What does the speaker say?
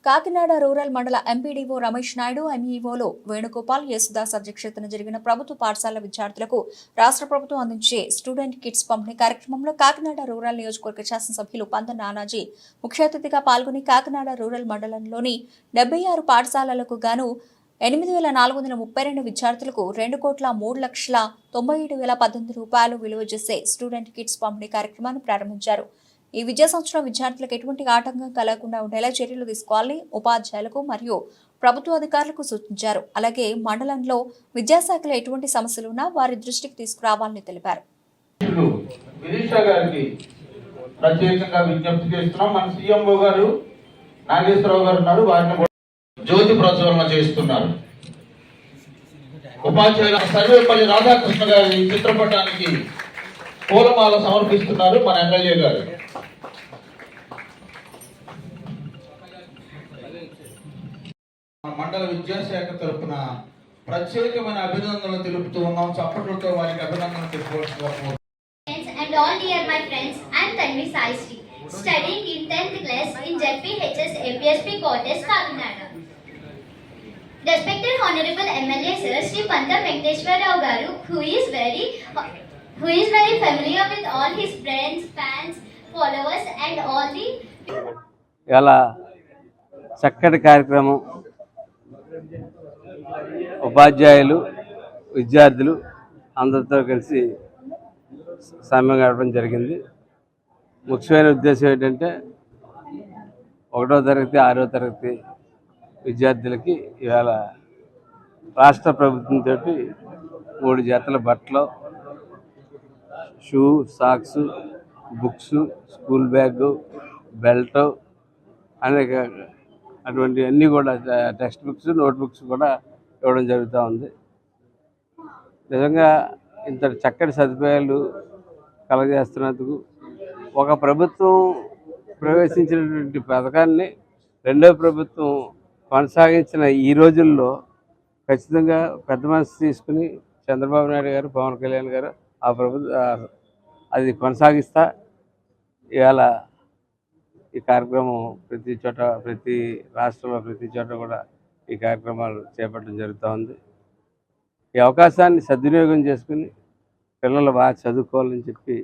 Kakinada rural మండల MPDO Ramesh Naidu, ఎంఈఓలు Venugopal, Yesudas అధ్యక్షతన జరిగిన ప్రభుత్వ పాఠశాల విద్యార్థులకు రాష్ట్ర ప్రభుత్వం అందించే స్టూడెంట్ కిట్స్ పంపిణీ కార్యక్రమంలో కాకినాడ రూరల్ నియోజకవర్గ శాసనసభ్యులు పంత నానాజీ ముఖ్య అతిథిగా పాల్గొని కాకినాడ రూరల్ మండలంలోని 76 పాఠశాలలకు గాను 8,432 విద్యార్థులకు 2,03,97,018 రూపాయలు విలువ చేసే స్టూడెంట్ కిట్స్ పంపిణీ కార్యక్రమాన్ని ప్రారంభించారు. ఈ విద్యా సంవత్సరం విద్యార్థులకు ఎటువంటి ఆటంకం కలగకుండా ఉండేలా చర్యలు తీసుకోవాలని ఉపాధ్యాయులకు మరియు ప్రభుత్వ అధికారులకు సూచించారు. అలాగే మండలంలో విద్యాశాఖలో ఎటువంటి సమస్యలు ఉన్నా వారి దృష్టికి తీసుకురావాలని తెలిపారు. ప్రత్యేకంగా విజ్ఞప్తి చేస్తున్నాం. మన సీఎంఓ గారు నాగేశ్వరరావు గారు ఉన్నారు, వారిని జ్యోతి ప్రజ్వలన చేస్తున్నారు. ఉపాధ్యాయుల సర్వేపల్లి రాధాకృష్ణ గారి చిత్రపటానికి పూలమాల సమర్పిస్తున్నారు మన ఎమ్మెల్యే గారు. మండల విద్యాశాఖ తరఫున ప్రత్యేకమైన అభినందనలు తెలుపుతూ ఉన్నాం. చప్పట్లతో వారికి అభినందనలు తెలుపుకోవాల్సిందిగా. And all dear my friends, I am Tanvi Sai Sri, studying in 10th class in ZPHS APSP Quarters, Kakinada. Respected Honorable MLA Sir Sri Panta Venkateshwar Rao Garu, who is very familiar with all his friends, fans, followers and all the ఇలా చక్కటి కార్యక్రమం ఉపాధ్యాయులు విద్యార్థులు అందరితో కలిసి సమయం గడపడం జరిగింది. ముఖ్యమైన ఉద్దేశం ఏంటంటే 1వ తరగతి 6వ తరగతి విద్యార్థులకి ఇవాళ రాష్ట్ర ప్రభుత్వంతో 3 జతల బట్టలు, shoe, socks, books, school bag, belt అనేక అటువంటి అన్నీ కూడా టెక్స్ట్ బుక్స్, నోట్ బుక్స్ కూడా ఇవ్వడం జరుగుతూ ఉంది. నిజంగా ఇంత చక్కటి సదుపాయాలు కలగజేస్తున్నందుకు ఒక ప్రభుత్వం ప్రవేశించినటువంటి పథకాన్ని రెండో ప్రభుత్వం కొనసాగించిన ఈ రోజుల్లో ఖచ్చితంగా పెద్ద మనసు తీసుకుని చంద్రబాబు నాయుడు గారు, పవన్ కళ్యాణ్ గారు ఆ ప్రభుత్వం అది కొనసాగిస్తా ఇవాళ ఈ కార్యక్రమం ప్రతి చోట, ప్రతి రాష్ట్రంలో ప్రతి చోట కూడా ఈ కార్యక్రమాలు చేపట్టడం జరుగుతూ ఉంది. ఈ అవకాశాన్ని సద్వినియోగం చేసుకుని పిల్లలు బాగా చదువుకోవాలని చెప్పి